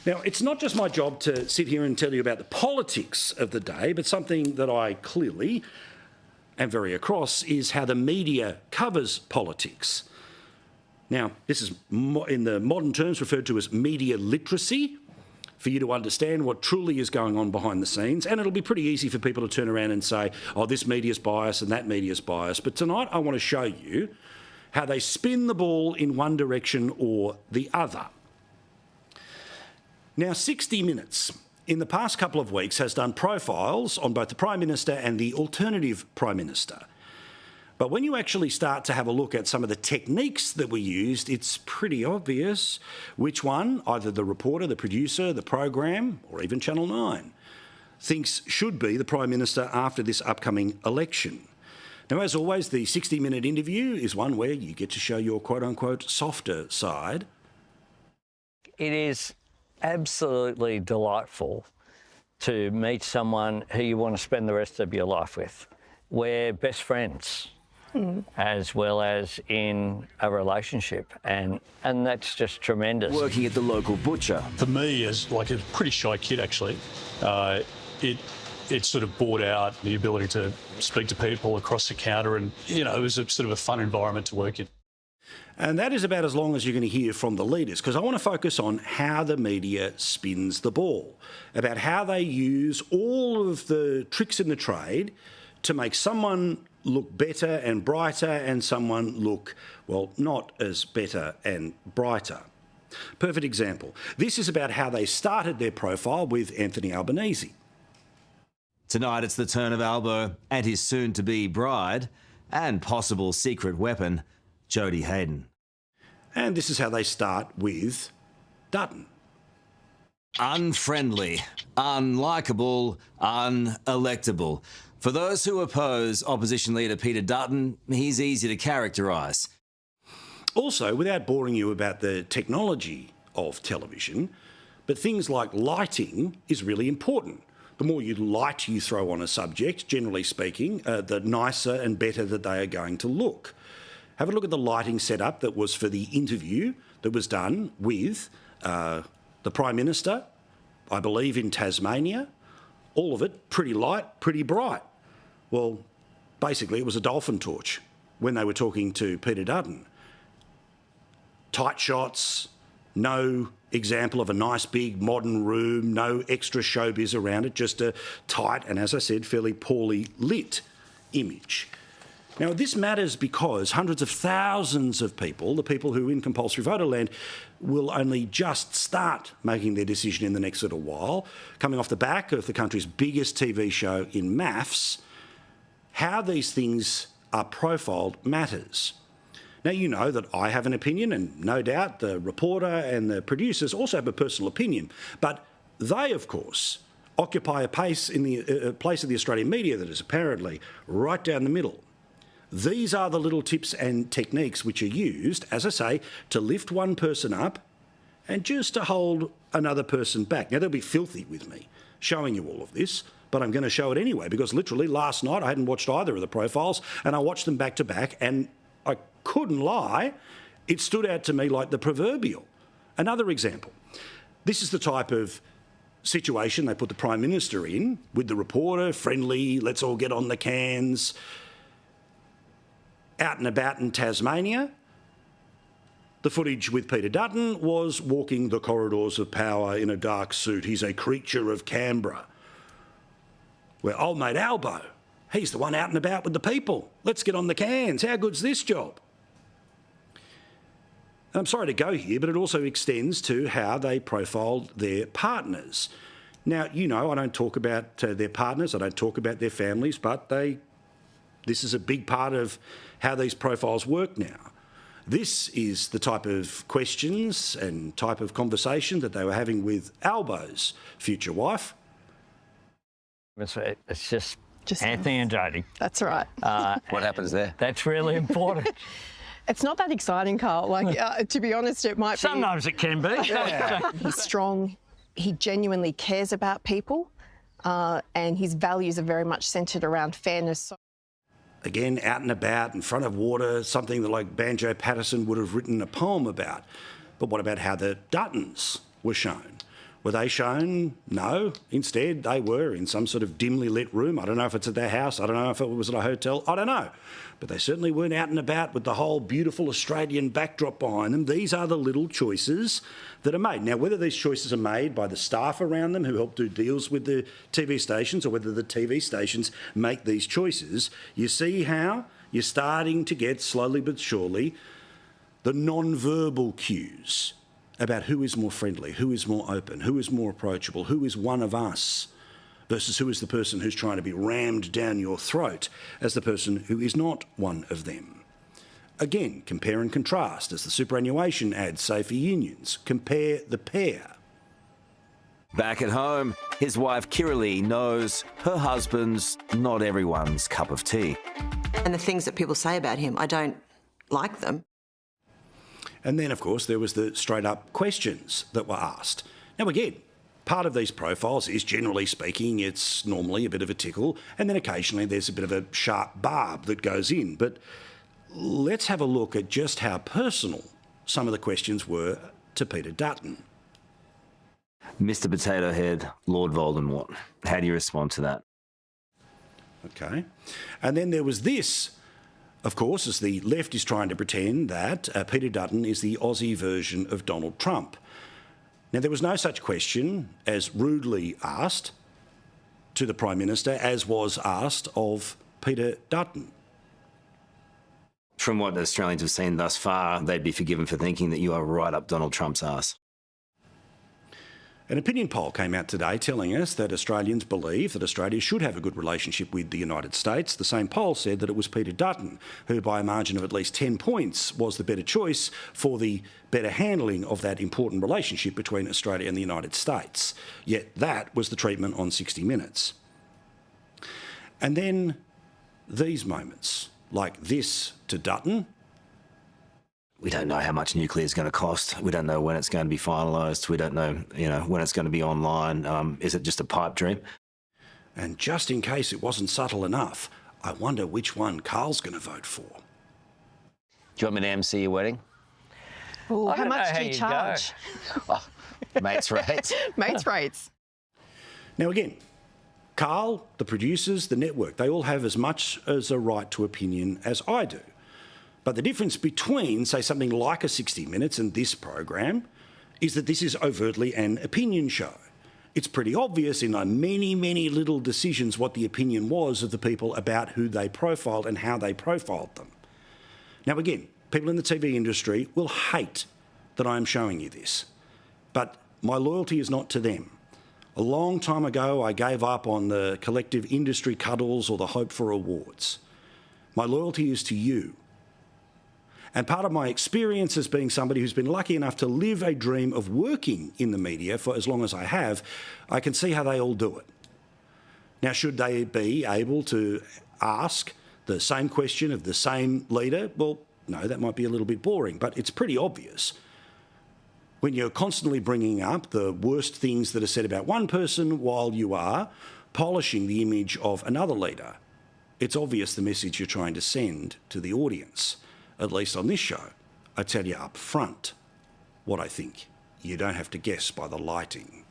Now, it's not just my job to sit here and tell you about the politics of the day, but something that I clearly am very across is how the media covers politics. Now, this is in the modern terms referred to as media literacy, for you to understand what truly is going on behind the scenes. And it'll be pretty easy for people to turn around and say, oh, this media's biased and that media's biased. But tonight I want to show you how they spin the ball in one direction or the other. Now, 60 Minutes in the past couple of weeks has done profiles on both the Prime Minister and the alternative Prime Minister. But when you actually start to have a look at some of the techniques that were used, it's pretty obvious which one, either the reporter, the producer, the program, or even Channel 9, thinks should be the Prime Minister after this upcoming election. Now, as always, the 60-minute interview is one where you get to show your quote-unquote softer side. It is absolutely delightful to meet someone who you want to spend the rest of your life with. We're best friends. As well as in a relationship, and that's just tremendous. Working at the local butcher. For me, as like a pretty shy kid, actually, it sort of brought out the ability to speak to people across the counter, and it was a sort of a fun environment to work in. And that is about as long as you're going to hear from the leaders, because I want to focus on how the media spins the ball, about how they use all of the tricks in the trade to make someone look better and brighter and someone look, well, not as better and brighter. Perfect example. This is about how they started their profile with Anthony Albanese. Tonight it's the turn of Albo and his soon-to-be bride and possible secret weapon, Jodie Hayden. And this is how they start with Dutton. Unfriendly, unlikable, unelectable. For those who oppose opposition leader Peter Dutton, he's easy to characterise. Also, without boring you about the technology of television, but things like lighting is really important. The more light you throw on a subject, generally speaking, the nicer and better that they are going to look. Have a look at the lighting setup that was for the interview that was done with the Prime Minister, I believe in Tasmania. All of it pretty light, pretty bright. Well, basically it was a dolphin torch when they were talking to Peter Dutton. Tight shots, no example of a nice big modern room, no extra showbiz around it, just a tight and, as I said, fairly poorly lit image. Now, this matters because hundreds of thousands of people, the people who in compulsory voter land, will only just start making their decision in the next little while, coming off the back of the country's biggest TV show in maths. How these things are profiled matters. Now, you know that I have an opinion, and no doubt the reporter and the producers also have a personal opinion, but they, of course, occupy a place in the place of the Australian media that is apparently right down the middle. These are the little tips and techniques which are used, as I say, to lift one person up and just to hold another person back. Now, they'll be filthy with me showing you all of this, but I'm going to show it anyway because literally last night I hadn't watched either of the profiles and I watched them back to back and I couldn't lie, it stood out to me like the proverbial. Another example. This is the type of situation they put the Prime Minister in with the reporter, friendly, let's all get on the cans. Out and about in Tasmania, the footage with Peter Dutton was walking the corridors of power in a dark suit. He's a creature of Canberra. Where old mate Albo, he's the one out and about with the people. Let's get on the cans. How good's this job? And I'm sorry to go here, but it also extends to how they profiled their partners. Now, you know, I don't talk about their partners, I don't talk about their families, but this is a big part of how these profiles work now. This is the type of questions and type of conversation that they were having with Albo's future wife. It's just Anthony and Jodie. That's right. What happens there? That's really important. It's not that exciting, Carl. Like, to be honest, it might be. Sometimes it can be. Yeah. He's strong. He genuinely cares about people, and his values are very much centred around fairness. Again, out and about, in front of water, something that like Banjo Patterson would have written a poem about. But what about how the Duttons were shown? Were they shown? No. Instead, they were in some sort of dimly lit room. I don't know if it's at their house. I don't know if it was at a hotel. I don't know. But they certainly weren't out and about with the whole beautiful Australian backdrop behind them. These are the little choices that are made. Now, whether these choices are made by the staff around them who help do deals with the TV stations, or whether the TV stations make these choices, you see how you're starting to get, slowly but surely, the non-verbal cues about who is more friendly, who is more open, who is more approachable, who is one of us, versus who is the person who's trying to be rammed down your throat as the person who is not one of them. Again, compare and contrast, as the superannuation ads say for unions. Compare the pair. Back at home, his wife Kiralee knows her husband's not everyone's cup of tea. And the things that people say about him, I don't like them. And then, of course, there was the straight-up questions that were asked. Now, again, part of these profiles is, generally speaking, it's normally a bit of a tickle, and then occasionally there's a bit of a sharp barb that goes in. But let's have a look at just how personal some of the questions were to Peter Dutton. Mr. Potato Head, Lord Voldemort. How do you respond to that? Okay. And then there was this, of course, as the left is trying to pretend that Peter Dutton is the Aussie version of Donald Trump. Now, there was no such question as rudely asked to the Prime Minister as was asked of Peter Dutton. From what Australians have seen thus far, they'd be forgiven for thinking that you are right up Donald Trump's arse. An opinion poll came out today telling us that Australians believe that Australia should have a good relationship with the United States. The same poll said that it was Peter Dutton who, by a margin of at least 10 points, was the better choice for the better handling of that important relationship between Australia and the United States. Yet that was the treatment on 60 Minutes. And then these moments, like this to Dutton. We don't know how much nuclear is going to cost. We don't know when it's going to be finalised. We don't know, when it's going to be online. Is it just a pipe dream? And just in case it wasn't subtle enough, I wonder which one Carl's going to vote for. Do you want me to MC your wedding? Ooh, I how don't know much how do you you charge? Mates rates. Mates rates. Now again, Carl, the producers, the network, they all have as much as a right to opinion as I do. But the difference between, say, something like a 60 Minutes and this program is that this is overtly an opinion show. It's pretty obvious in many, many little decisions what the opinion was of the people about who they profiled and how they profiled them. Now, again, people in the TV industry will hate that I am showing you this, but my loyalty is not to them. A long time ago, I gave up on the collective industry cuddles or the hope for awards. My loyalty is to you. And part of my experience as being somebody who's been lucky enough to live a dream of working in the media for as long as I have, I can see how they all do it. Now, should they be able to ask the same question of the same leader? Well, no, that might be a little bit boring, but it's pretty obvious. When you're constantly bringing up the worst things that are said about one person while you are polishing the image of another leader, it's obvious the message you're trying to send to the audience. At least on this show, I tell you up front what I think. You don't have to guess by the lighting.